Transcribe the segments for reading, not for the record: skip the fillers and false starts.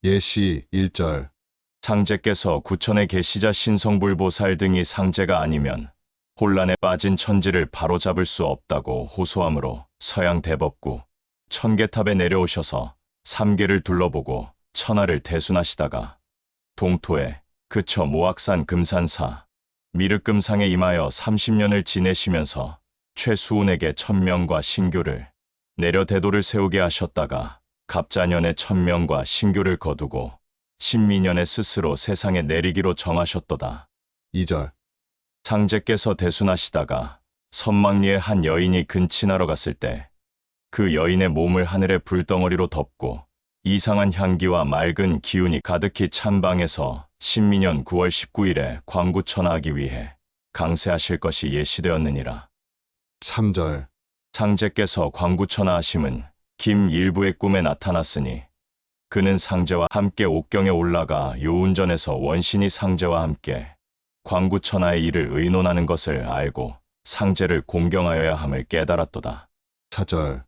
예시 1절. 상제께서 구천에 계시자 신성불보살 등이 상제가 아니면 혼란에 빠진 천지를 바로잡을 수 없다고 호소하므로 서양 대법구 천계탑에 내려오셔서 삼계를 둘러보고 천하를 대순하시다가 동토에 그쳐 모악산 금산사 미륵금상에 임하여 30년을 지내시면서 최수훈에게 천명과 신교를 내려 대도를 세우게 하셨다가 갑자년에 천명과 신교를 거두고 신미년에 스스로 세상에 내리기로 정하셨도다. 2절. 상제께서 대순하시다가 선망리에 한 여인이 근친하러 갔을 때 그 여인의 몸을 하늘의 불덩어리로 덮고 이상한 향기와 맑은 기운이 가득히 찬 방에서 신미년 9월 19일에 광구천하하기 위해 강세하실 것이 예시되었느니라. 3절. 상제께서 광구천하하심은 김일부의 꿈에 나타났으니 그는 상제와 함께 옥경에 올라가 요운전에서 원신이 상제와 함께 광구천하의 일을 의논하는 것을 알고 상제를 공경하여야 함을 깨달았도다. 4절.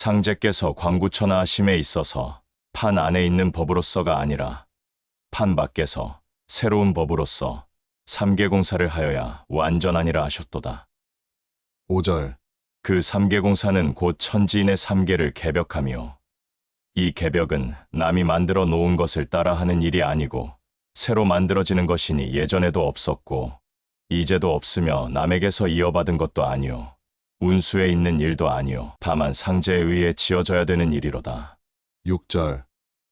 상제께서 광구천하하심에 있어서 판 안에 있는 법으로서가 아니라 판 밖에서 새로운 법으로서 삼계공사를 하여야 완전하니라 하셨도다. 5절. 그 삼계공사는 곧 천지인의 삼계를 개벽하며 이 개벽은 남이 만들어 놓은 것을 따라 하는 일이 아니고 새로 만들어지는 것이니 예전에도 없었고 이제도 없으며 남에게서 이어받은 것도 아니오 운수에 있는 일도 아니오 다만 상제에 의해 지어져야 되는 일이로다. 6절.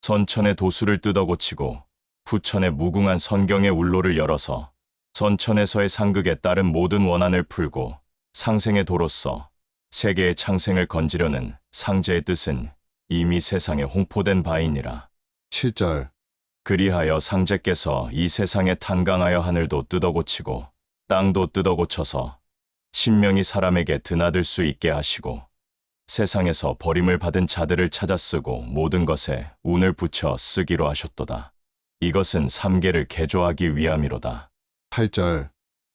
선천의 도수를 뜯어고치고 후천의 무궁한 선경의 울로를 열어서 선천에서의 상극에 따른 모든 원한을 풀고 상생의 도로서 세계의 창생을 건지려는 상제의 뜻은 이미 세상에 홍포된 바이니라. 7절. 그리하여 상제께서 이 세상에 탄강하여 하늘도 뜯어고치고 땅도 뜯어고쳐서 신명이 사람에게 드나들 수 있게 하시고 세상에서 버림을 받은 자들을 찾아 쓰고 모든 것에 운을 붙여 쓰기로 하셨도다. 이것은 삼계를 개조하기 위함이로다. 8절.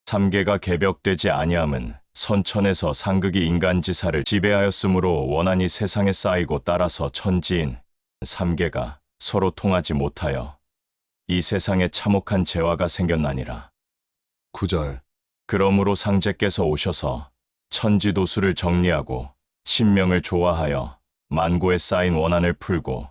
삼계가 개벽되지 아니함은 선천에서 상극이 인간지사를 지배하였으므로 원한이 세상에 쌓이고 따라서 천지인 삼계가 서로 통하지 못하여 이 세상에 참혹한 재화가 생겼나니라. 9절. 그러므로 상제께서 오셔서 천지도수를 정리하고 신명을 조화하여 만고에 쌓인 원한을 풀고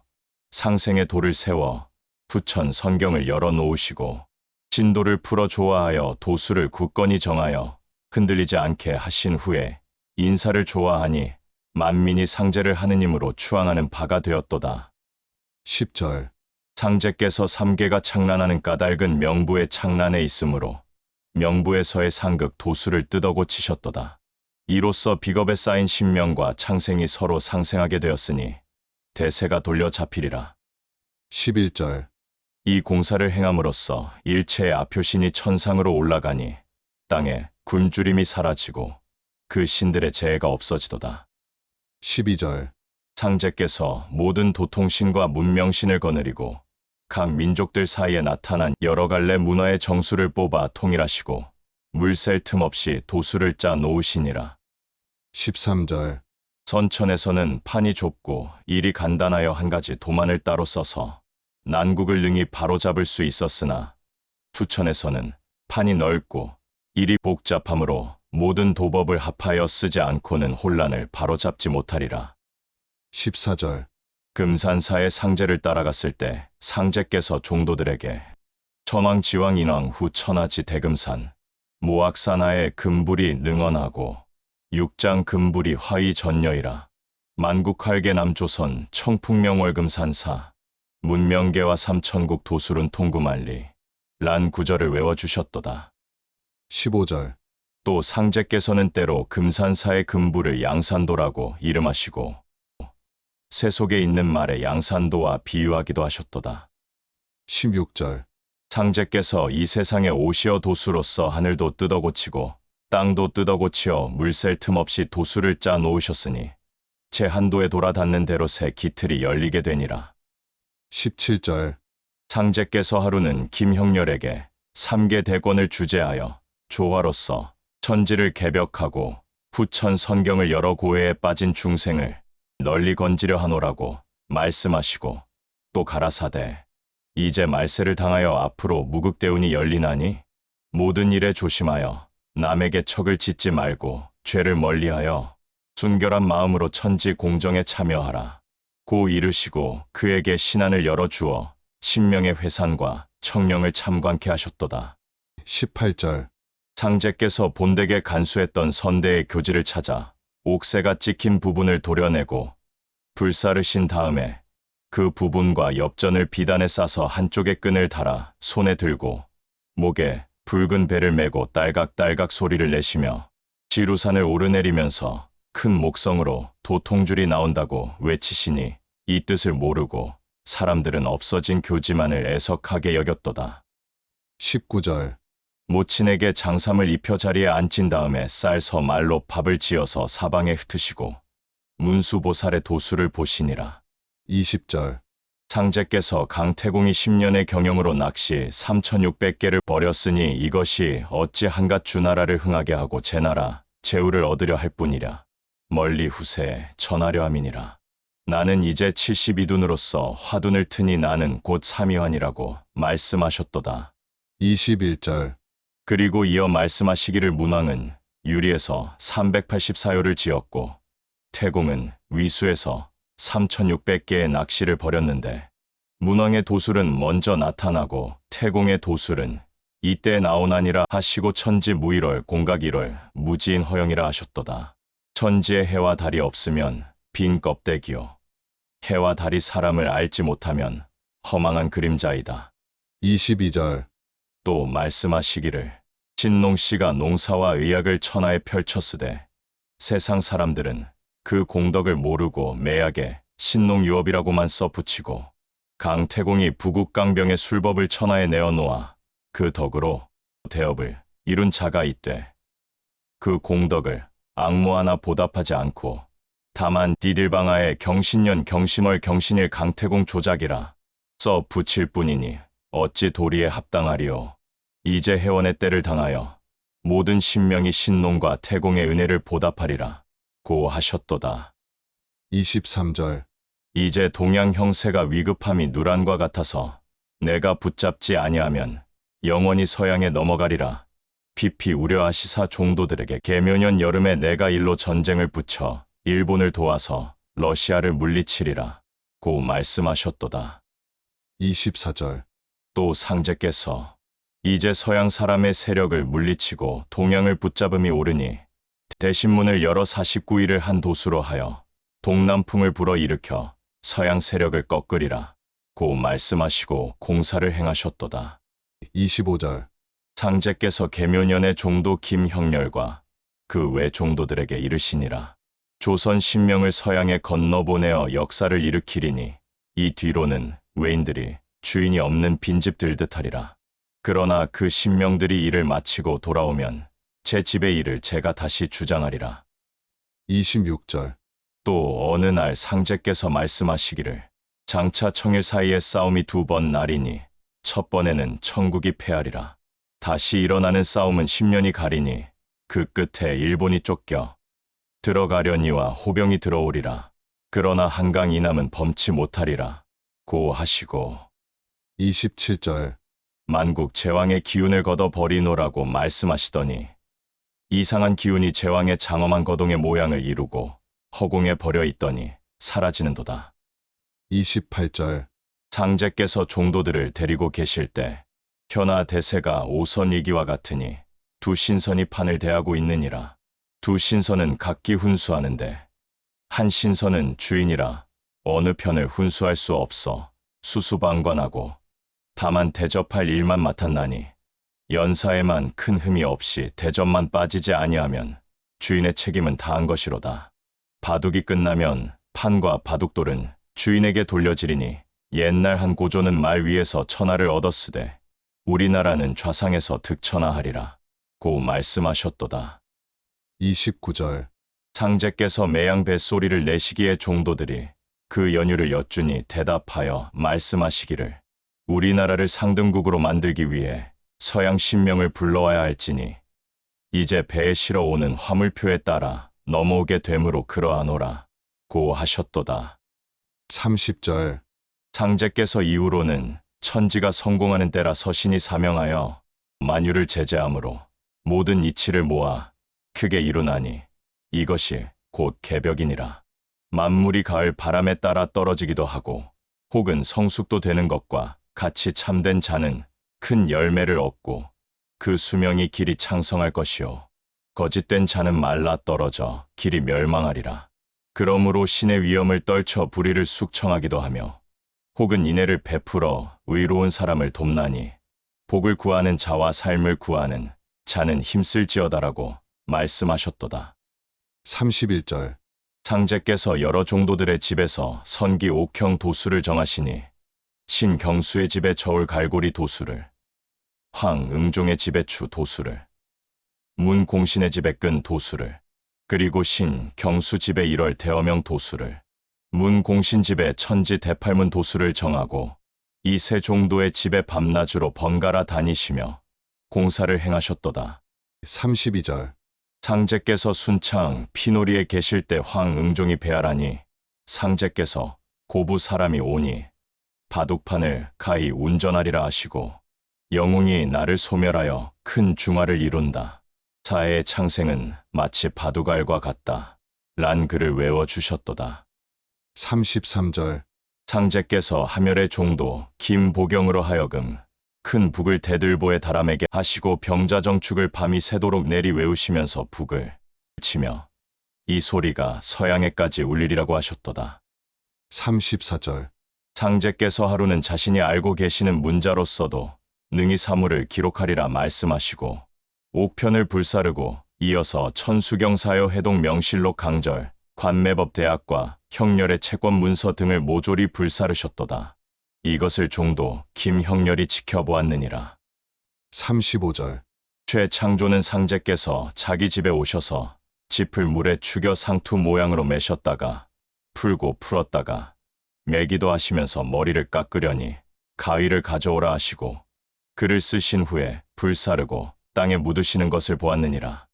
상생의 도를 세워 부천 선경을 열어놓으시고 진도를 풀어 조화하여 도수를 굳건히 정하여 흔들리지 않게 하신 후에 인사를 조화하니 만민이 상제를 하느님으로 추앙하는 바가 되었도다. 10절. 상제께서 삼계가 창란하는 까닭은 명부의 창란에 있으므로 명부에서의 상극 도수를 뜯어고치셨도다. 이로써 비겁에 쌓인 신명과 창생이 서로 상생하게 되었으니 대세가 돌려 잡히리라. 11절. 이 공사를 행함으로써 일체의 아표신이 천상으로 올라가니 땅에 굶주림이 사라지고 그 신들의 재해가 없어지도다. 12절. 상제께서 모든 도통신과 문명신을 거느리고 각 민족들 사이에 나타난 여러 갈래 문화의 정수를 뽑아 통일하시고 물샐 틈 없이 도수를 짜 놓으시니라. 13절. 선천에서는 판이 좁고 일이 간단하여 한 가지 도만을 따로 써서 난국을 능히 바로잡을 수 있었으나 후천에서는 판이 넓고 일이 복잡하므로 모든 도법을 합하여 쓰지 않고는 혼란을 바로잡지 못하리라. 14절. 금산사의 상제를 따라갔을 때 상제께서 종도들에게 천왕지왕 인왕 후 천하지 대금산 모악산하의 금불이 능언하고 육장 금불이 화이 전여이라 만국할계 남조선 청풍명월금산사 문명계와 삼천국 도술은 통구만리 란 구절을 외워주셨도다. 15절. 또 상제께서는 때로 금산사의 금불을 양산도라고 이름하시고 새 속에 있는 말에 양산도와 비유하기도 하셨도다. 16절. 상제께서 이 세상에 오시어 도수로서 하늘도 뜯어고치고 땅도 뜯어고치어 물샐 틈 없이 도수를 짜 놓으셨으니 제 한도에 돌아닿는 대로 새 기틀이 열리게 되니라. 17절. 상제께서 하루는 김형렬에게 삼계 대권을 주재하여 조화로서 천지를 개벽하고 부천 선경을 여러 고해에 빠진 중생을 널리 건지려 하노라고 말씀하시고 또 가라사대 이제 말세를 당하여 앞으로 무극대운이 열리나니 모든 일에 조심하여 남에게 척을 짓지 말고 죄를 멀리하여 순결한 마음으로 천지 공정에 참여하라. 고 이르시고 그에게 신안을 열어주어 신명의 회산과 청령을 참관케 하셨도다. 18절. 상제께서 본댁에 간수했던 선대의 교지를 찾아 옥새가 찍힌 부분을 도려내고 불사르신 다음에 그 부분과 엽전을 비단에 싸서 한쪽에 끈을 달아 손에 들고 목에 붉은 배를 메고 딸각딸각 소리를 내시며 지루산을 오르내리면서 큰 목성으로 도통줄이 나온다고 외치시니 이 뜻을 모르고 사람들은 없어진 교지만을 애석하게 여겼도다. 19절. 모친에게 장삼을 입혀 자리에 앉힌 다음에 쌀서 말로 밥을 지어서 사방에 흩으시고 문수보살의 도수를 보시니라. 20절. 상제께서 강태공이 10년의 경영으로 낚시 3,600개를 벌였으니 이것이 어찌 한갓 주나라를 흥하게 하고 제나라 제우를 얻으려 할 뿐이랴. 멀리 후세에 전하려 함이니라. 나는 이제 72둔으로서 화둔을 트니 나는 곧 삼위환이라고 말씀하셨도다. 21절. 그리고 이어 말씀하시기를 문왕은 유리에서 384요를 지었고 태공은 위수에서 3,600개의 낚시를 벌였는데 문왕의 도술은 먼저 나타나고 태공의 도술은 이때 나오나니라 하시고 천지 무일월 공각일월 무지인 허영이라 하셨도다. 천지에 해와 달이 없으면 빈 껍데기요. 해와 달이 사람을 알지 못하면 허망한 그림자이다. 22절. 또 말씀하시기를 신농씨가 농사와 의학을 천하에 펼쳤으되 세상 사람들은 그 공덕을 모르고 매약에 신농유업이라고만 써붙이고 강태공이 부국강병의 술법을 천하에 내어놓아 그 덕으로 대업을 이룬 자가 있되 그 공덕을 악모 하나 보답하지 않고 다만 디딜방하에 경신년 경신월 경신일 강태공 조작이라 써 붙일 뿐이니 어찌 도리에 합당하리요. 이제 해원의 때를 당하여 모든 신명이 신농과 태공의 은혜를 보답하리라 고 하셨도다. 23절. 이제 동양 형세가 위급함이 누란과 같아서 내가 붙잡지 아니하면 영원히 서양에 넘어가리라. 피피 우려하시사 종도들에게 계묘년 여름에 내가 일로 전쟁을 붙여 일본을 도와서 러시아를 물리치리라 고 말씀하셨도다. 24절. 또 상제께서 이제 서양 사람의 세력을 물리치고 동양을 붙잡음이 오르니 대신문을 열어 49일을 한 도수로 하여 동남풍을 불어일으켜 서양 세력을 꺾으리라 고 말씀하시고 공사를 행하셨도다. 25절. 상제께서 계묘년의 종도 김형렬과 그 외 종도들에게 이르시니라. 조선 신명을 서양에 건너보내어 역사를 일으키리니 이 뒤로는 외인들이 주인이 없는 빈집들 듯하리라. 그러나 그 신명들이 일을 마치고 돌아오면 제 집의 일을 제가 다시 주장하리라. 26절. 또 어느 날 상제께서 말씀하시기를 장차 청일 사이에 싸움이 2번 날이니 첫 번에는 천국이 패하리라. 다시 일어나는 싸움은 10년이 가리니 그 끝에 일본이 쫓겨 들어가려니와 호병이 들어오리라. 그러나 한강 이남은 범치 못하리라 고 하시고 27절. 만국 제왕의 기운을 걷어 버리노라고 말씀하시더니 이상한 기운이 제왕의 장엄한 거동의 모양을 이루고 허공에 버려 있더니 사라지는도다. 28절. 상제께서 종도들을 데리고 계실 때 현하 대세가 오선이기와 같으니 두 신선이 판을 대하고 있느니라. 두 신선은 각기 훈수하는데 한 신선은 주인이라 어느 편을 훈수할 수 없어 수수방관하고 다만 대접할 일만 맡았나니 연사에만 큰 흠이 없이 대접만 빠지지 아니하면 주인의 책임은 다한 것이로다. 바둑이 끝나면 판과 바둑돌은 주인에게 돌려지리니 옛날 한 고조는 말 위에서 천하를 얻었으되 우리나라는 좌상에서 득천하하리라 고 말씀하셨도다. 29절. 상제께서 매양 뱃소리를 내시기에 종도들이 그 연유를 여쭈니 대답하여 말씀하시기를 우리나라를 상등국으로 만들기 위해 서양 신명을 불러와야 할지니 이제 배에 실어 오는 화물표에 따라 넘어오게 되므로 그러하노라 고 하셨도다. 30절. 상제께서 이후로는 천지가 성공하는 때라 서신이 사명하여 만유를 제재함으로 모든 이치를 모아 크게 이루나니 이것이 곧 개벽이니라. 만물이 가을 바람에 따라 떨어지기도 하고 혹은 성숙도 되는 것과 같이 참된 자는 큰 열매를 얻고 그 수명이 길이 창성할 것이요 거짓된 자는 말라 떨어져 길이 멸망하리라. 그러므로 신의 위엄을 떨쳐 불의를 숙청하기도 하며 혹은 인애를 베풀어 의로운 사람을 돕나니 복을 구하는 자와 삶을 구하는 자는 힘쓸지어다라고 말씀하셨도다. 31절. 상제께서 여러 종도들의 집에서 선기 옥형 도수를 정하시니 신경수의 집에 저울 갈고리 도수를, 황응종의 집에 추 도수를, 문공신의 집에 끈 도수를, 그리고 신경수 집에 1월 대어명 도수를, 문공신 집에 천지 대팔문 도수를 정하고 이 세 종도의 집에 밤낮으로 번갈아 다니시며 공사를 행하셨도다. 32절. 상제께서 순창 피놀이에 계실 때 황응종이 배하라니 상제께서 고부 사람이 오니 바둑판을 가히 운전하리라 하시고 영웅이 나를 소멸하여 큰 중화를 이룬다. 사해의 창생은 마치 바둑알과 같다. 란 글을 외워주셨도다. 33절. 상제께서 하멸의 종도 김보경으로 하여금 큰 북을 대들보의 다람에게 하시고 병자정축을 밤이 새도록 내리 외우시면서 북을 치며 이 소리가 서양에까지 울리리라고 하셨도다. 34절. 상제께서 하루는 자신이 알고 계시는 문자로서도 능히 사물을 기록하리라 말씀하시고 옥편을 불사르고 이어서 천수경사여 해동 명실록 강절 관매법 대학과 형렬의 채권 문서 등을 모조리 불사르셨도다. 이것을 종도 김형렬이 지켜보았느니라. 35절. 최창조는 상제께서 자기 집에 오셔서 짚을 물에 죽여 상투 모양으로 매셨다가 풀고 풀었다가 매기도 하시면서 머리를 깎으려니 가위를 가져오라 하시고 글을 쓰신 후에 불사르고 땅에 묻으시는 것을 보았느니라.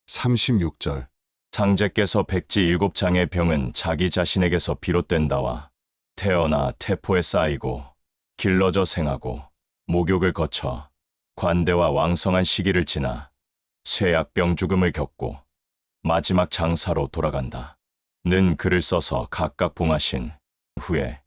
36절. 상제께서 백지 7장의 병은 자기 자신에게서 비롯된다와 태어나 태포에 쌓이고 길러져 생하고 목욕을 거쳐 관대와 왕성한 시기를 지나 쇠약병 죽음을 겪고 마지막 장사로 돌아간다. 는 글을 써서 각각 봉하신 후에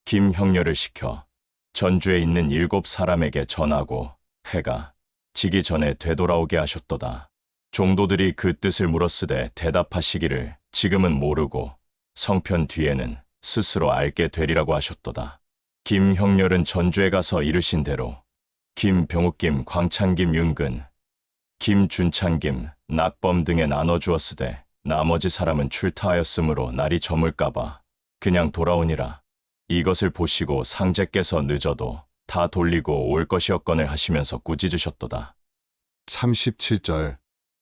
김형렬을 시켜 전주에 있는 7사람에게 전하고 해가 지기 전에 되돌아오게 하셨도다. 종도들이 그 뜻을 물었으되 대답하시기를 지금은 모르고 성편 뒤에는 스스로 알게 되리라고 하셨도다. 김형렬은 전주에 가서 이르신 대로 김병욱김, 광찬김, 윤근, 김준찬김, 낙범 등에 나눠주었으되 나머지 사람은 출타하였으므로 날이 저물까봐 그냥 돌아오니라. 이것을 보시고 상제께서 늦어도 다 돌리고 올 것이었거늘 하시면서 꾸짖으셨도다. 37절.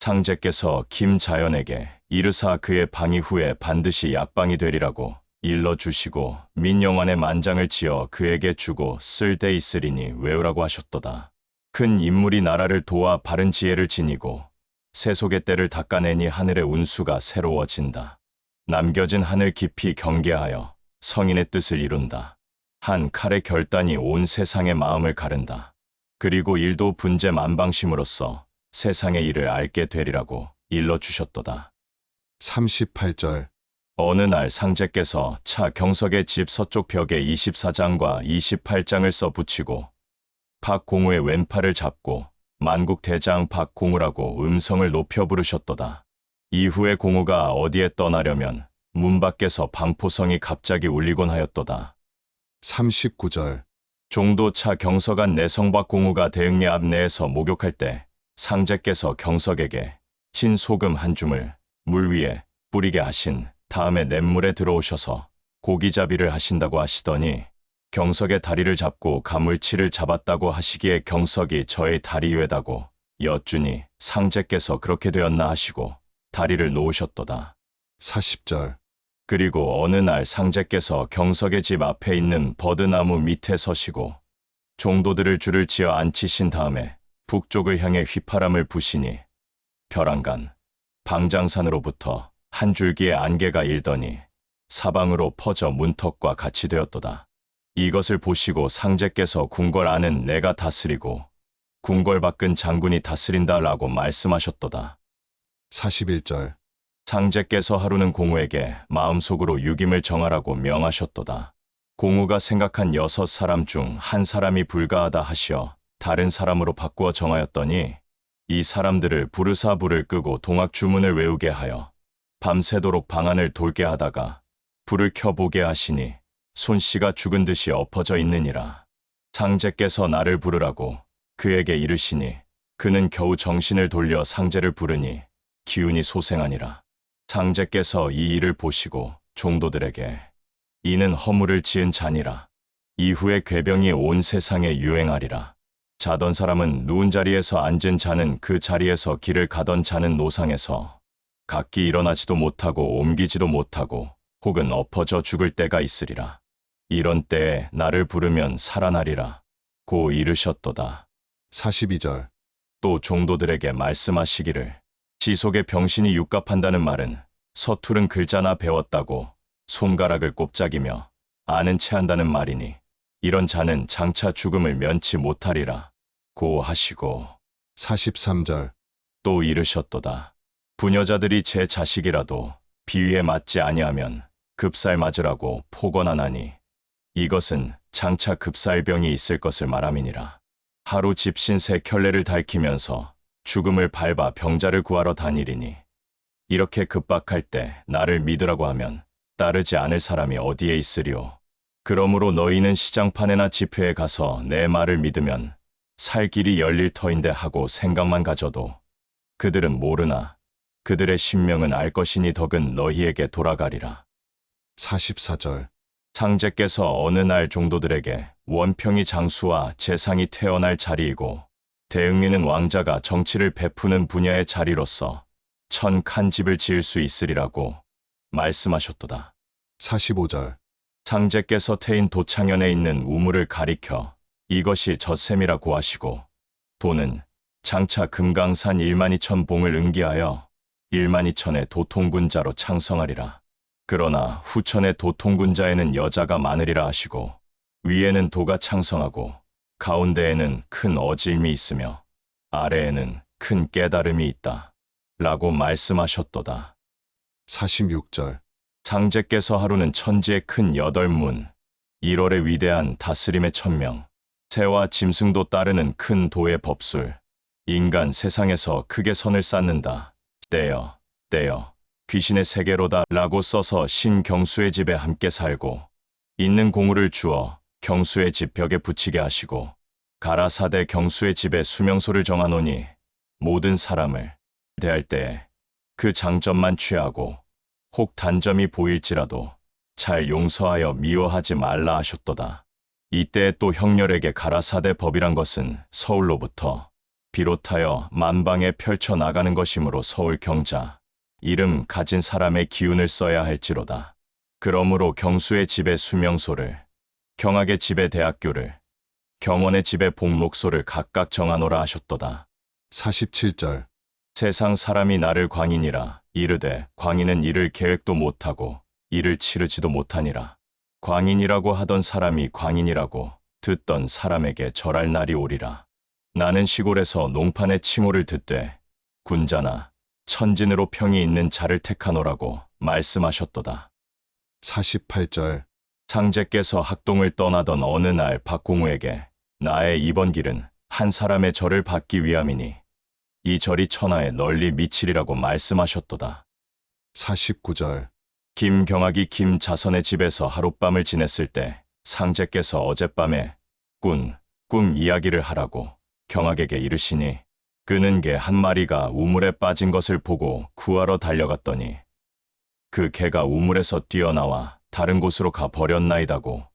상제께서 김자연에게 이르사 그의 방위 후에 반드시 약방이 되리라고 일러주시고 민영환의 만장을 지어 그에게 주고 쓸 데 있으리니 외우라고 하셨도다. 큰 인물이 나라를 도와 바른 지혜를 지니고 세속의 때를 닦아내니 하늘의 운수가 새로워진다. 남겨진 하늘 깊이 경계하여 성인의 뜻을 이룬다. 한 칼의 결단이 온 세상의 마음을 가른다. 그리고 일도 분재 만방심으로써 세상의 일을 알게 되리라고 일러주셨도다. 38절. 어느 날 상제께서 차 경석의 집 서쪽 벽에 24장과 28장을 써 붙이고 박공우의 왼팔을 잡고 만국대장 박공우라고 음성을 높여 부르셨도다. 이후에 공우가 어디에 떠나려면 문 밖에서 방포성이 갑자기 울리곤 하였도다. 39절. 종도 차 경석안 내성박 공우가 대흥리 앞 내에서 목욕할 때 상제께서 경석에게 흰 소금 한 줌을 물 위에 뿌리게 하신 다음에 냇물에 들어오셔서 고기잡이를 하신다고 하시더니 경석의 다리를 잡고 가물치를 잡았다고 하시기에 경석이 저의 다리 위에다고 여쭈니 상제께서 그렇게 되었나 하시고 다리를 놓으셨도다. 40절. 그리고 어느 날 상제께서 경석의 집 앞에 있는 버드나무 밑에 서시고 종도들을 줄을 지어 앉히신 다음에 북쪽을 향해 휘파람을 부시니 벼랑간 방장산으로부터 한 줄기의 안개가 일더니 사방으로 퍼져 문턱과 같이 되었도다. 이것을 보시고 상제께서 궁궐 안은 내가 다스리고 궁궐 밖은 장군이 다스린다라고 말씀하셨도다. 41절. 상제께서 하루는 공우에게 마음속으로 유김을 정하라고 명하셨도다. 공우가 생각한 6사람 중 한 사람이 불가하다 하시어 다른 사람으로 바꾸어 정하였더니 이 사람들을 부르사 불을 끄고 동학 주문을 외우게 하여 밤새도록 방안을 돌게 하다가 불을 켜보게 하시니 손씨가 죽은 듯이 엎어져 있느니라. 상제께서 나를 부르라고 그에게 이르시니 그는 겨우 정신을 돌려 상제를 부르니 기운이 소생하니라. 상제께서 이 일을 보시고 종도들에게 이는 허물을 지은 자니라. 이후에 궤병이 온 세상에 유행하리라. 자던 사람은 누운 자리에서 앉은 자는 그 자리에서 길을 가던 자는 노상에서 각기 일어나지도 못하고 옮기지도 못하고 혹은 엎어져 죽을 때가 있으리라. 이런 때에 나를 부르면 살아나리라. 고 이르셨도다. 42절. 또 종도들에게 말씀하시기를 지속의 병신이 육갑한다는 말은 서투른 글자나 배웠다고 손가락을 꼽작이며 아는 체 한다는 말이니 이런 자는 장차 죽음을 면치 못하리라. 고 하시고 43절. 또 이르셨도다. 부녀자들이 제 자식이라도 비위에 맞지 아니하면 급살 맞으라고 포건하나니 이것은 장차 급살병이 있을 것을 말함이니라. 하루 집신 새 켤레를 달키면서 죽음을 밟아 병자를 구하러 다니리니 이렇게 급박할 때 나를 믿으라고 하면 따르지 않을 사람이 어디에 있으리오. 그러므로 너희는 시장판에나 집회에 가서 내 말을 믿으면 살 길이 열릴 터인데 하고 생각만 가져도 그들은 모르나 그들의 신명은 알 것이니 덕은 너희에게 돌아가리라. 44절. 상제께서 어느 날 종도들에게 원평이 장수와 재상이 태어날 자리이고 대응리는 왕자가 정치를 베푸는 분야의 자리로서 천 칸 집을 지을 수 있으리라고 말씀하셨도다. 45절. 상제께서 태인 도창현에 있는 우물을 가리켜 이것이 젖샘이라고 하시고 도는 장차 금강산 1만 2천 봉을 응기하여 1만 2천의 도통군자로 창성하리라. 그러나 후천의 도통군자에는 여자가 많으리라 하시고 위에는 도가 창성하고 가운데에는 큰 어질미 있으며 아래에는 큰 깨달음이 있다. 라고 말씀하셨도다. 46절. 상제께서 하루는 천지의 큰 8문, 1월의 위대한 다스림의 천명, 새와 짐승도 따르는 큰 도의 법술, 인간 세상에서 크게 선을 쌓는다. 떼어 귀신의 세계로다 라고 써서 신경수의 집에 함께 살고 있는 공우를 주어 경수의 집 벽에 붙이게 하시고 가라사대 경수의 집에 수명소를 정하노니 모든 사람을 대할 때에 그 장점만 취하고 혹 단점이 보일지라도 잘 용서하여 미워하지 말라 하셨도다. 이때 또 형렬에게 가라사대 법이란 것은 서울로부터 비롯하여 만방에 펼쳐나가는 것이므로 서울 경자 이름 가진 사람의 기운을 써야 할지로다. 그러므로 경수의 집에 수명소를, 경학의 집에 대학교를, 경원의 집에 복록소를 각각 정하노라 하셨도다. 47절. 세상 사람이 나를 광인이라 이르되 광인은 이를 계획도 못하고 이를 치르지도 못하니라. 광인이라고 하던 사람이 광인이라고 듣던 사람에게 절할 날이 오리라. 나는 시골에서 농판의 칭호를 듣되 군자나 천진으로 평이 있는 자를 택하노라고 말씀하셨도다. 48절. 상제께서 학동을 떠나던 어느 날 박공우에게 나의 이번 길은 한 사람의 절을 받기 위함이니 이 절이 천하에 널리 미치리라고 말씀하셨도다. 49절. 김경학이 김자선의 집에서 하룻밤을 지냈을 때 상제께서 어젯밤에 꿈 이야기를 하라고 경학에게 이르시니 그는 개 한 마리가 우물에 빠진 것을 보고 구하러 달려갔더니 그 개가 우물에서 뛰어나와 다른 곳으로 가 버렸나이다고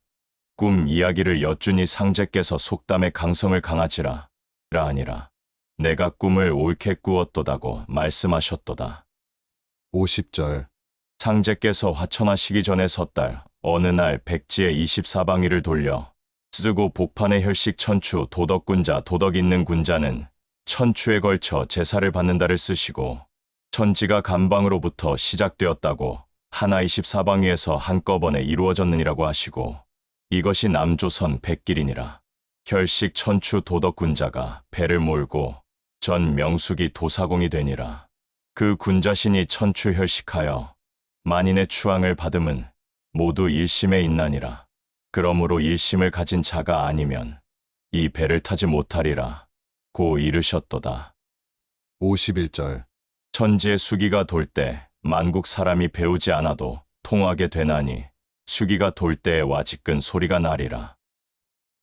꿈 이야기를 여쭈니 상제께서 속담의 강성을 강하지라 아니라 내가 꿈을 옳게 꾸었도다고 말씀하셨도다. 50절. 상제께서 화천하시기 전에 섣달 어느 날 백지의 24방위를 돌려 쓰고 복판의 혈식 천추 도덕군자 도덕 있는 군자는 천추에 걸쳐 제사를 받는다를 쓰시고 천지가 간방으로부터 시작되었다고 하나 24방위에서 한꺼번에 이루어졌느니라고 하시고 이것이 남조선 백길이니라. 혈식 천추 도덕군자가 배를 몰고 전 명숙이 도사공이 되니라. 그 군자신이 천추 혈식하여 만인의 추앙을 받음은 모두 일심에 있나니라. 그러므로 일심을 가진 자가 아니면 이 배를 타지 못하리라. 고 이르셨도다. 51절. 천지의 수기가 돌 때 만국 사람이 배우지 않아도 통하게 되나니 수기가 돌 때에 와지끈 소리가 나리라.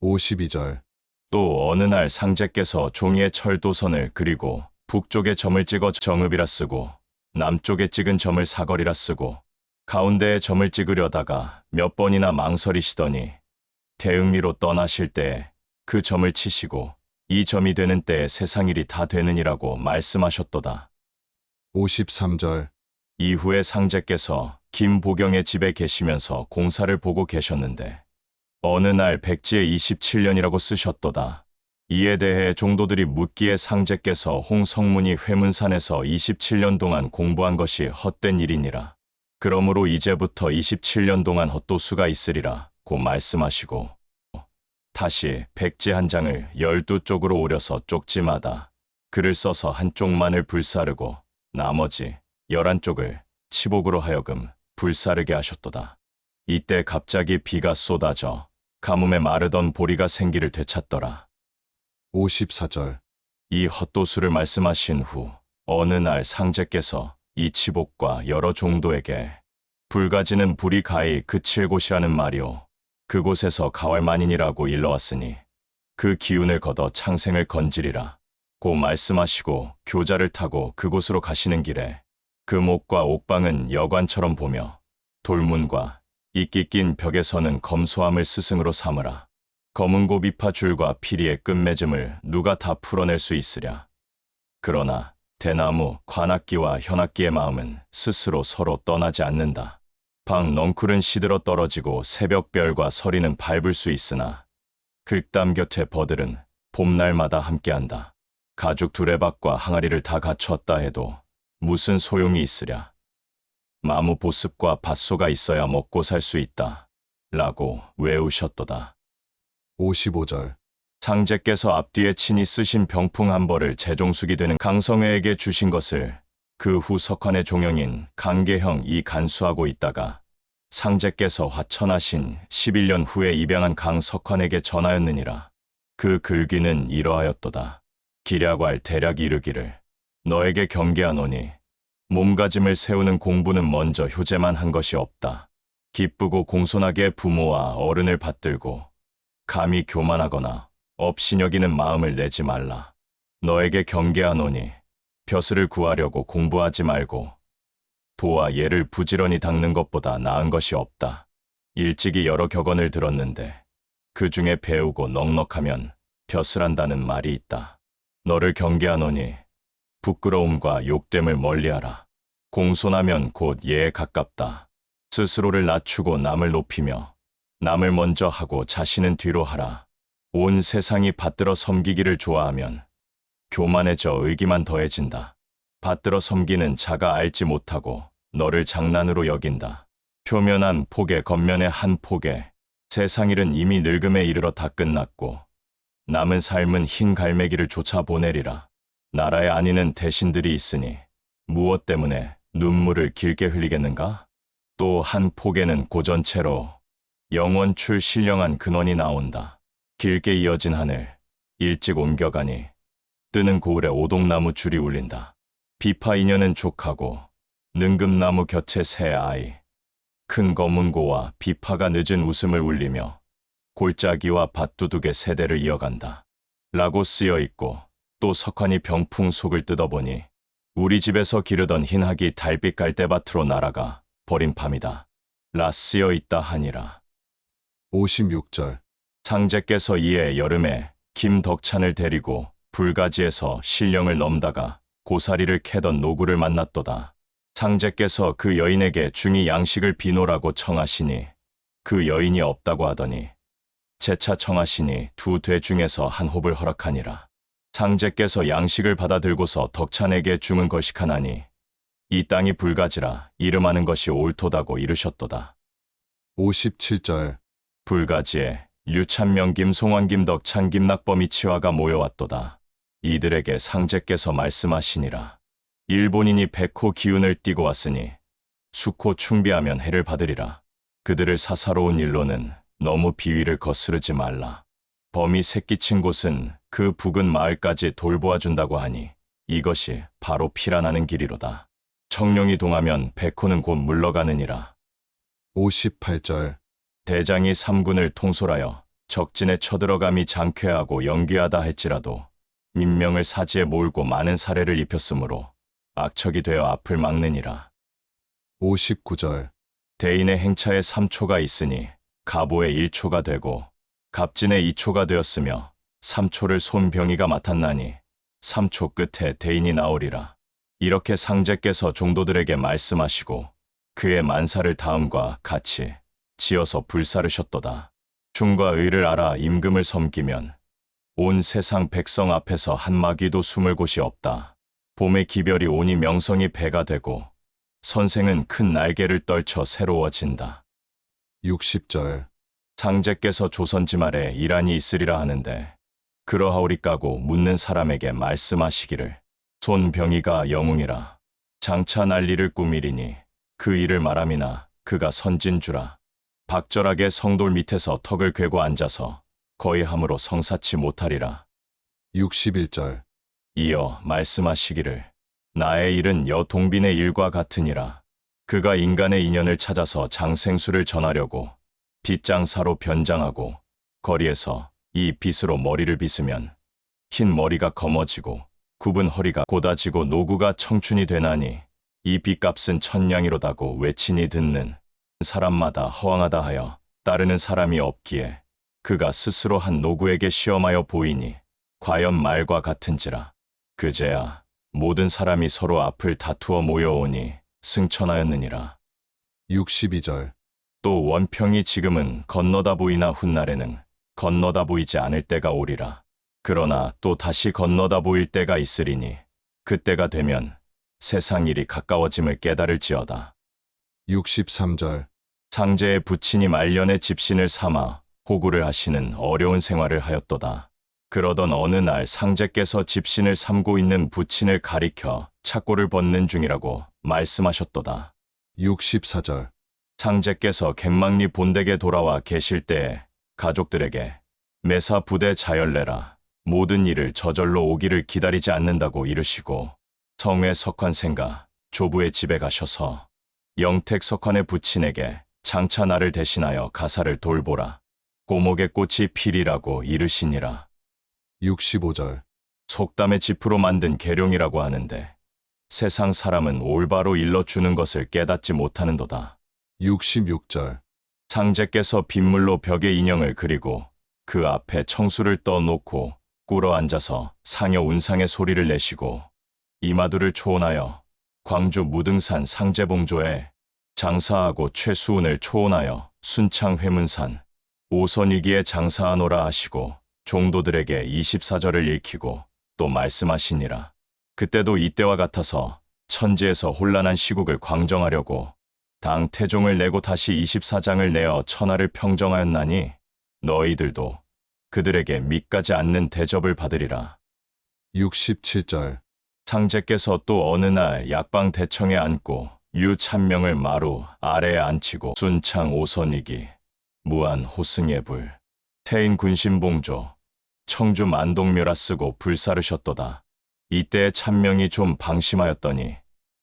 52절. 또 어느 날 상제께서 종이에 철도선을 그리고 북쪽에 점을 찍어 정읍이라 쓰고 남쪽에 찍은 점을 사거리라 쓰고 가운데에 점을 찍으려다가 몇 번이나 망설이시더니 대응리로 떠나실 때에 그 점을 치시고 이 점이 되는 때에 세상일이 다 되느니라고 말씀하셨도다. 53절. 이후에 상제께서 김보경의 집에 계시면서 공사를 보고 계셨는데 어느 날 백지에 27년이라고 쓰셨도다. 이에 대해 종도들이 묻기에 상제께서 홍성문이 회문산에서 27년 동안 공부한 것이 헛된 일이니라. 그러므로 이제부터 27년 동안 헛도수가 있으리라 고 말씀하시고 다시 백지 한 장을 12쪽으로 오려서 쪽지마다 글을 써서 한쪽만을 불사르고 나머지 11쪽을 치복으로 하여금 불사르게 하셨도다. 이때 갑자기 비가 쏟아져 가뭄에 마르던 보리가 생기를 되찾더라. 54절. 이 헛도수를 말씀하신 후 어느 날 상제께서 이 치복과 여러 종도에게 불가지는 불이 가히 그칠 곳이라는 말이오. 그곳에서 가왈만인이라고 일러왔으니 그 기운을 걷어 창생을 건지리라 고 말씀하시고 교자를 타고 그곳으로 가시는 길에 금옥과 옥방은 여관처럼 보며 돌문과 이끼 낀 벽에 서는 검소함을 스승으로 삼으라. 검은 고비파 줄과 피리의 끝맺음을 누가 다 풀어낼 수 있으랴. 그러나 대나무, 관악기와 현악기의 마음은 스스로 서로 떠나지 않는다. 방 넝쿨은 시들어 떨어지고 새벽별과 서리는 밟을 수 있으나 글담 곁에 버들은 봄날마다 함께한다. 가죽 두레박과 항아리를 다 갖췄다 해도 무슨 소용이 있으랴. 마무 보습과 밭소가 있어야 먹고 살 수 있다. 라고 외우셨도다. 55절. 상제께서 앞뒤에 친히 쓰신 병풍 한 벌을 재종숙이 되는 강성회에게 주신 것을 그 후 석환의 종영인 강계형이 간수하고 있다가 상제께서 화천하신 11년 후에 입양한 강석환에게 전하였느니라. 그 글귀는 이러하였도다. 기랴괄 대략 이르기를 너에게 경계하노니 몸가짐을 세우는 공부는 먼저 효제만 한 것이 없다. 기쁘고 공손하게 부모와 어른을 받들고 감히 교만하거나 업신여기는 마음을 내지 말라. 너에게 경계하노니 벼슬을 구하려고 공부하지 말고 도와 예를 부지런히 닦는 것보다 나은 것이 없다. 일찍이 여러 격언을 들었는데 그 중에 배우고 넉넉하면 벼슬한다는 말이 있다. 너를 경계하노니 부끄러움과 욕됨을 멀리하라. 공손하면 곧 예에 가깝다. 스스로를 낮추고 남을 높이며 남을 먼저 하고 자신은 뒤로 하라. 온 세상이 받들어 섬기기를 좋아하면 교만해져 의기만 더해진다. 받들어 섬기는 자가 알지 못하고 너를 장난으로 여긴다. 표면한 폭에 겉면의 한 폭에 세상 일은 이미 늙음에 이르러 다 끝났고 남은 삶은 흰 갈매기를 쫓아 보내리라. 나라에 안위는 대신들이 있으니 무엇 때문에 눈물을 길게 흘리겠는가? 또 한 폭에는 고전체로 영원출 신령한 근원이 나온다. 길게 이어진 하늘 일찍 옮겨가니 뜨는 고을에 오동나무 줄이 울린다. 비파 인연은 족하고 능금나무 곁에 새 아이 큰 검은 고와 비파가 늦은 웃음을 울리며 골짜기와 밭두둑의 세대를 이어간다. 라고 쓰여 있고 또 석환이 병풍 속을 뜯어보니 우리 집에서 기르던 흰학이 달빛 갈대밭으로 날아가 버린 밤이다. 라 쓰여 있다 하니라. 56절. 상제께서 이에 여름에 김덕찬을 데리고 불가지에서 신령을 넘다가 고사리를 캐던 노구를 만났도다. 상제께서 그 여인에게 중이 양식을 비노라고 청하시니 그 여인이 없다고 하더니 재차 청하시니 두 돼 중에서 한 홉을 허락하니라. 상제께서 양식을 받아 들고서 덕찬에게 주문 거식하나니 이 땅이 불가지라 이름하는 것이 옳도다고 이르셨도다. 57절. 불가지에 류찬명, 김송환, 김덕찬, 김낙범이 치화가 모여왔도다. 이들에게 상제께서 말씀하시니라. 일본인이 백호 기운을 띠고 왔으니 수코 충비하면 해를 받으리라. 그들을 사사로운 일로는 너무 비위를 거스르지 말라. 범이 새끼친 곳은 그 북은 마을까지 돌보아준다고 하니 이것이 바로 피란하는 길이로다. 청룡이 동하면 백호는 곧 물러가느니라. 58절. 대장이 삼군을 통솔하여 적진에 쳐들어감이 장쾌하고 영귀하다 할지라도 민명을 사지에 몰고 많은 사례를 입혔으므로 악척이 되어 앞을 막느니라. 59절. 대인의 행차에 3초가 있으니 가보에 1초가 되고 갑진에 2초가 되었으며 3초를 손병희가 맡았나니 3초 끝에 대인이 나오리라. 이렇게 상제께서 종도들에게 말씀하시고 그의 만사를 다음과 같이 지어서 불사르셨도다. 충과 의를 알아 임금을 섬기면 온 세상 백성 앞에서 한마디도 숨을 곳이 없다. 봄의 기별이 오니 명성이 배가 되고 선생은 큰 날개를 떨쳐 새로워진다. 60절. 상제께서 조선지 말에 이란이 있으리라 하는데 그러하오리까고 묻는 사람에게 말씀하시기를 손병희가 영웅이라 장차 난리를 꾸미리니 그 일을 말함이나 그가 선진주라. 박절하게 성돌 밑에서 턱을 괴고 앉아서 거의 함으로 성사치 못하리라. 61절. 이어 말씀하시기를 나의 일은 여동빈의 일과 같으니라. 그가 인간의 인연을 찾아서 장생수를 전하려고 빗장사로 변장하고 거리에서 이 빗으로 머리를 빗으면 흰 머리가 검어지고 굽은 허리가 고다지고 노구가 청춘이 되나니 이 빗값은 천냥이로다고 외치니 듣는 사람마다 허황하다 하여 따르는 사람이 없기에 그가 스스로 한 노구에게 시험하여 보이니 과연 말과 같은지라. 그제야 모든 사람이 서로 앞을 다투어 모여오니 승천하였느니라. 62절. 또 원평이 지금은 건너다 보이나 훗날에는 건너다 보이지 않을 때가 오리라. 그러나 또 다시 건너다 보일 때가 있으리니 그때가 되면 세상 일이 가까워짐을 깨달을지어다. 63절. 상제의 부친이 말년에 집신을 삼아 호구를 하시는 어려운 생활을 하였도다. 그러던 어느 날 상제께서 집신을 삼고 있는 부친을 가리켜 착고를 벗는 중이라고 말씀하셨도다. 64절. 상제께서 갱망리 본댁에 돌아와 계실 때에 가족들에게 매사 부대 자열내라 모든 일을 저절로 오기를 기다리지 않는다고 이르시고 성외 석환생가 조부의 집에 가셔서 영택 석환의 부친에게 장차 나를 대신하여 가사를 돌보라. 고목의 꽃이 피리라고 이르시니라. 65절. 속담의 지프로 만든 계룡이라고 하는데 세상 사람은 올바로 일러주는 것을 깨닫지 못하는도다. 66절. 상제께서 빗물로 벽에 인형을 그리고 그 앞에 청수를 떠놓고 꿇어 앉아서 상여 운상의 소리를 내시고 이마두를 초원하여 광주 무등산 상제봉조에 장사하고 최수운을 초원하여 순창 회문산 오선이기에 장사하노라 하시고 종도들에게 24절을 읽히고 또 말씀하시니라. 그때도 이때와 같아서 천지에서 혼란한 시국을 광정하려고 당 태종을 내고 다시 24장을 내어 천하를 평정하였나니 너희들도 그들에게 밑가지 않는 대접을 받으리라. 67절. 상제께서 또 어느 날 약방 대청에 앉고 유찬명을 마루 아래에 앉히고 순창 오선이기 무한 호승예불 태인 군신봉조 청주 만동묘라 쓰고 불사르셨도다. 이때 찬명이 좀 방심하였더니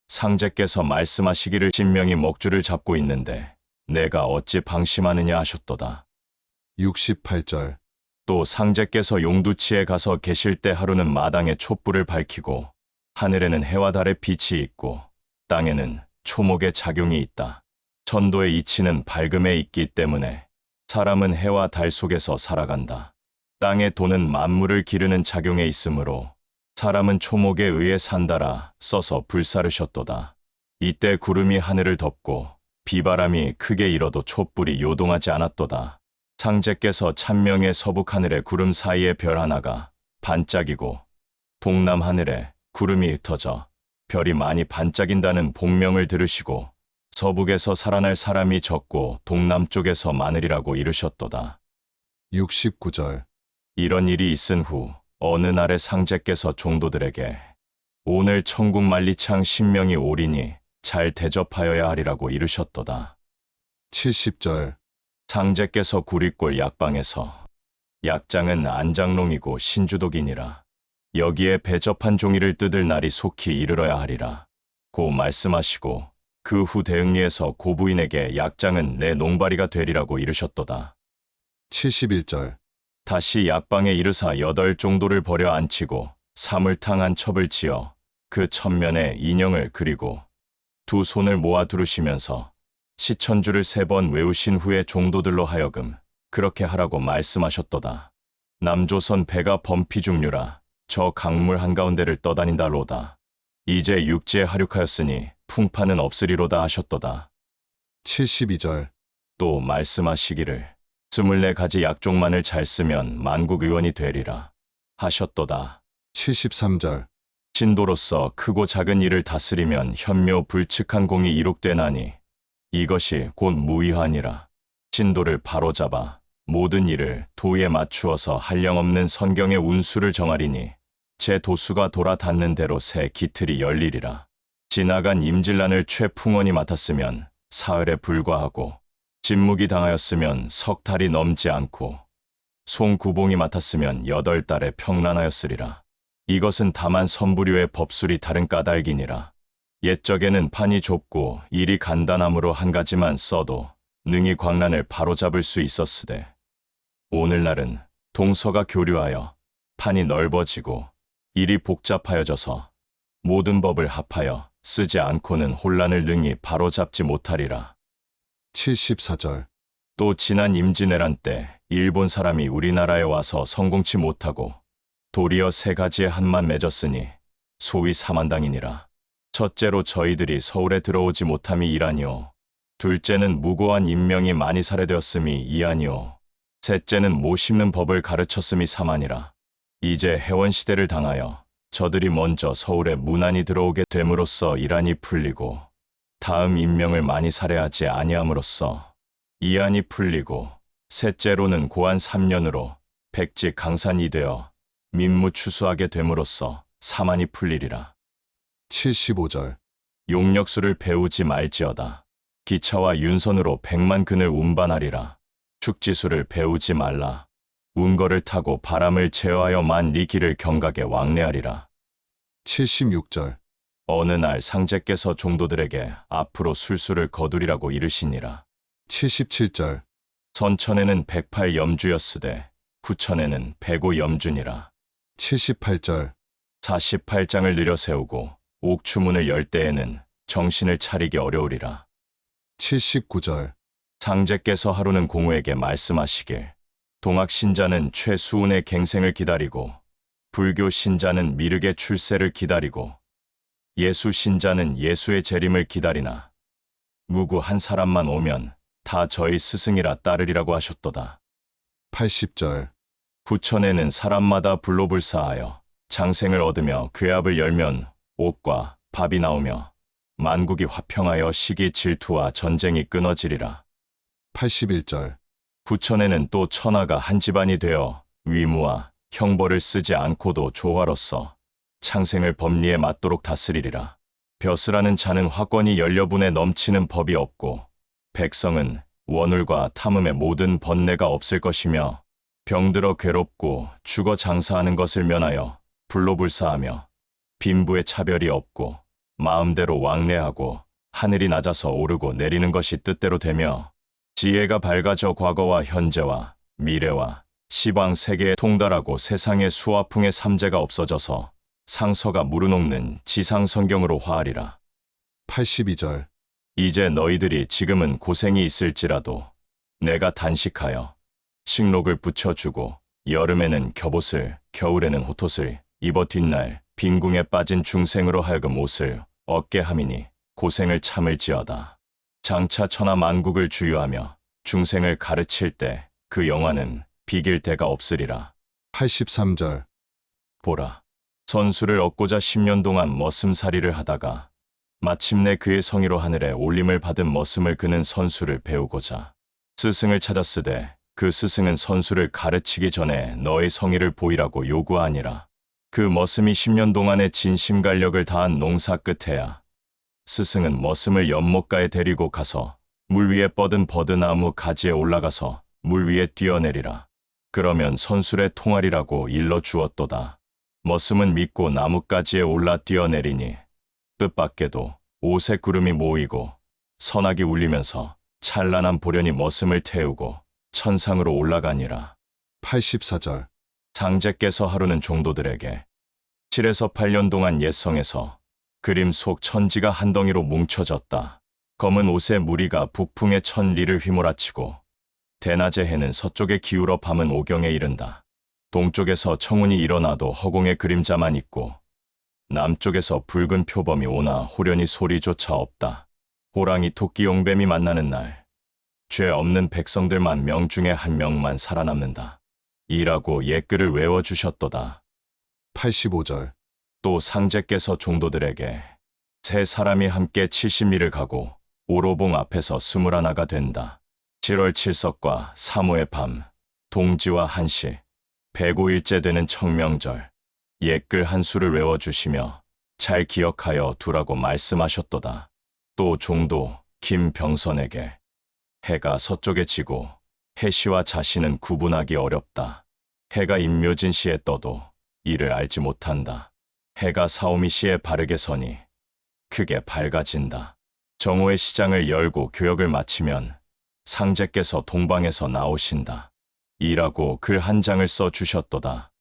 상제께서 말씀하시기를 신명이 먹주를 잡고 있는데 내가 어찌 방심하느냐 하셨도다. 68절. 또 상제께서 용두치에 가서 계실 때 하루는 마당에 촛불을 밝히고 하늘에는 해와 달의 빛이 있고 땅에는 초목의 작용이 있다. 천도의 이치는 밝음에 있기 때문에 사람은 해와 달 속에서 살아간다. 땅에 도는 만물을 기르는 작용에 있으므로 사람은 초목에 의해 산다라 써서 불사르셨도다. 이때 구름이 하늘을 덮고 비바람이 크게 일어도 촛불이 요동하지 않았도다. 상제께서 찬명의 서북 하늘에 구름 사이에 별 하나가 반짝이고 동남 하늘에 구름이 흩어져 별이 많이 반짝인다는 복명을 들으시고 서북에서 살아날 사람이 적고 동남쪽에서 많으리라고 이르셨도다. 69절. 이런 일이 있은 후 어느 날에 상제께서 종도들에게 오늘 천국 만리창 신명이 오리니 잘 대접하여야 하리라고 이르셨도다. 70절. 상제께서 구리골 약방에서 약장은 안장롱이고 신주독이니라. 여기에 배접한 종이를 뜯을 날이 속히 이르러야 하리라. 고 말씀하시고 그 후 대응리에서 고부인에게 약장은 내 농바리가 되리라고 이르셨도다. 71절. 다시 약방에 이르사 8종도를 버려 앉히고 사물탕 한 첩을 지어 그 첩면에 인형을 그리고 두 손을 모아 두르시면서 시천주를 3번 외우신 후에 종도들로 하여금 그렇게 하라고 말씀하셨도다. 남조선 배가 범피중류라 저 강물 한가운데를 떠다닌다로다. 이제 육지에 하륙하였으니 풍파는 없으리로다 하셨도다. 72절. 또 말씀하시기를 24가지 약종만을 잘 쓰면 만국의원이 되리라 하셨도다. 73절. 신도로서 크고 작은 일을 다스리면 현묘 불측한 공이 이룩되나니 이것이 곧 무의하니라. 신도를 바로잡아 모든 일을 도에 맞추어서 한량없는 선경의 운수를 정하리니 제 도수가 돌아 닿는 대로 새 기틀이 열리리라. 지나간 임질란을 최풍원이 맡았으면 사흘에 불과하고 진묵이 당하였으면 석 달이 넘지 않고 송구봉이 맡았으면 8달에 평란하였으리라. 이것은 다만 선부류의 법술이 다른 까닭이니라. 옛적에는 판이 좁고 일이 간단함으로 한 가지만 써도 능히 광란을 바로잡을 수 있었으되 오늘날은 동서가 교류하여 판이 넓어지고 일이 복잡하여져서 모든 법을 합하여 쓰지 않고는 혼란을 능히 바로잡지 못하리라. 74절. 또 지난 임진왜란 때 일본 사람이 우리나라에 와서 성공치 못하고 도리어 3가지의 한만 맺었으니 소위 사만당이니라. 첫째로 저희들이 서울에 들어오지 못함이 이라니요. 둘째는 무고한 인명이 많이 살해되었음이 이아니요. 셋째는 못 심는 법을 가르쳤음이 사만이라. 이제 해원시대를 당하여 저들이 먼저 서울에 문안이 들어오게 됨으로써 이란이 풀리고 다음 인명을 많이 살해하지 아니함으로써 이안이 풀리고 셋째로는 고안 3년으로 백지 강산이 되어 민무추수하게 됨으로써 사만이 풀리리라. 75절. 용력수를 배우지 말지어다. 기차와 윤선으로 100만 근을 운반하리라. 축지수를 배우지 말라. 운거를 타고 바람을 제어하여 만리 길을 경각에 왕래하리라. 76절. 어느 날 상제께서 종도들에게 앞으로 술수를 거두리라고 이르시니라. 77절. 선천에는 108염주였으되 부천에는 105염주니라. 78절. 48장을 늘여세우고 옥추문을 열 때에는 정신을 차리기 어려우리라. 79절. 상제께서 하루는 공우에게 말씀하시길 동학 신자는 최수운의 갱생을 기다리고 불교 신자는 미륵의 출세를 기다리고 예수 신자는 예수의 재림을 기다리나 무구 한 사람만 오면 다 저희 스승이라 따르리라고 하셨도다. 80절. 부천에는 사람마다 불로불사하여 장생을 얻으며 괴압을 열면 옷과 밥이 나오며 만국이 화평하여 시기 질투와 전쟁이 끊어지리라. 81절. 부천에는 또 천하가 한 집안이 되어 위무와 형벌을 쓰지 않고도 조화로서 창생을 법리에 맞도록 다스리리라. 벼슬하는 자는 화권이 연려분에 넘치는 법이 없고 백성은 원울과 탐음의 모든 번뇌가 없을 것이며 병들어 괴롭고 죽어 장사하는 것을 면하여 불로불사하며 빈부의 차별이 없고 마음대로 왕래하고 하늘이 낮아서 오르고 내리는 것이 뜻대로 되며 지혜가 밝아져 과거와 현재와 미래와 시방 세계에 통달하고 세상의 수화풍의 삼재가 없어져서 상서가 무르녹는 지상성경으로 화하리라. 82절. 이제 너희들이 지금은 고생이 있을지라도 내가 단식하여 식록을 붙여주고 여름에는 겹옷을 겨울에는 홑옷을 입어 뒷날 빈궁에 빠진 중생으로 하여금 옷을 얻게 함이니 고생을 참을지어다. 장차 천하 만국을 주유하며 중생을 가르칠 때 그 영화는 비길 데가 없으리라. 83절. 보라, 선수를 얻고자 10년 동안 머슴살이를 하다가 마침내 그의 성의로 하늘에 올림을 받은 머슴을 그는 선수를 배우고자 스승을 찾았으되 그 스승은 선수를 가르치기 전에 너의 성의를 보이라고 요구하니라. 그 머슴이 10년 동안의 진심간력을 다한 농사 끝에야 스승은 머슴을 연못가에 데리고 가서 물 위에 뻗은 버드나무 가지에 올라가서 물 위에 뛰어내리라. 그러면 선술의 통하리라고 일러 주었도다. 머슴은 믿고 나뭇가지에 올라 뛰어내리니 뜻밖에도 오색 구름이 모이고 선악이 울리면서 찬란한 보련이 머슴을 태우고 천상으로 올라가니라. 84절. 상제께서 하루는 종도들에게 7에서 8년 동안 옛성에서 그림 속 천지가 한 덩이로 뭉쳐졌다. 검은 옷의 무리가 북풍의 천리를 휘몰아치고 대낮의 해는 서쪽에 기울어 밤은 오경에 이른다. 동쪽에서 청운이 일어나도 허공의 그림자만 있고 남쪽에서 붉은 표범이 오나 호련히 소리조차 없다. 호랑이 토끼 용뱀이 만나는 날 죄 없는 백성들만 명 중에 한 명만 살아남는다. 이라고 옛글을 외워주셨도다. 85절. 또 상제께서 종도들에게 세 사람이 함께 70리를 가고 오로봉 앞에서 21가 된다. 7월 7석과 3호의 밤, 동지와 한시, 105일째 되는 청명절, 옛글 한 수를 외워주시며 잘 기억하여 두라고 말씀하셨도다. 또 종도 김병선에게 해가 서쪽에 지고 해시와 자신은 구분하기 어렵다. 해가 임묘진 시에 떠도 이를 알지 못한다. 해가 사오미 시에 바르게 서니 크게 밝아진다. 정오의 시장을 열고 교역을 마치면 상제께서 동방에서 나오신다. 이라고 글 한 장을 써 주셨도다.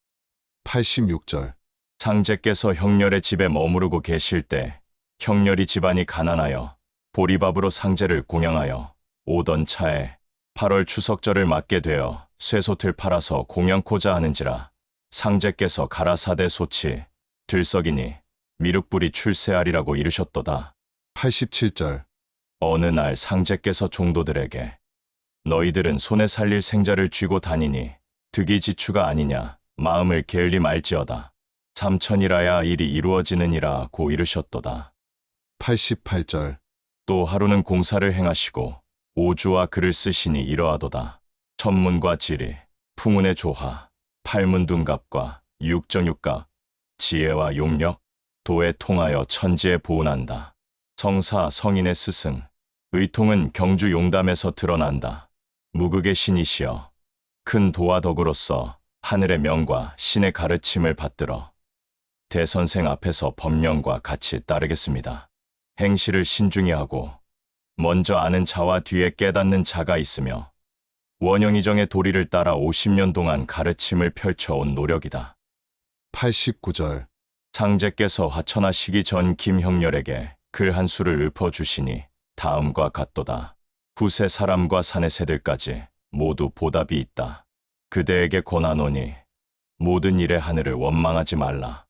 86절. 상제께서 형렬의 집에 머무르고 계실 때 형렬이 집안이 가난하여 보리밥으로 상제를 공양하여 오던 차에 8월 추석절을 맞게 되어 쇠솥을 팔아서 공양코자 하는지라 상제께서 가라사대 솥이 들썩이니 미륵불이 출세하리라고 이르셨도다. 87절. 어느 날 상제께서 종도들에게 너희들은 손에 살릴 생자를 쥐고 다니니 득이지추가 아니냐 마음을 게을리 말지어다. 삼천이라야 일이 이루어지느니라 고 이르셨도다. 88절. 또 하루는 공사를 행하시고 오주와 글을 쓰시니 이러하도다. 천문과 지리, 풍운의 조화, 팔문둔갑과 육정육각, 지혜와 용력, 도에 통하여 천지에 보은한다. 성사 성인의 스승, 의통은 경주 용담에서 드러난다. 무극의 신이시여, 큰 도와 덕으로서 하늘의 명과 신의 가르침을 받들어 대선생 앞에서 법령과 같이 따르겠습니다. 행실을 신중히 하고 먼저 아는 자와 뒤에 깨닫는 자가 있으며 원영이정의 도리를 따라 50년 동안 가르침을 펼쳐온 노력이다. 89절. 상제께서 화천하시기 전 김형렬에게 글 한 수를 읊어주시니 다음과 같도다. 후세 사람과 산의 새들까지 모두 보답이 있다. 그대에게 권하노니 모든 일에 하늘을 원망하지 말라.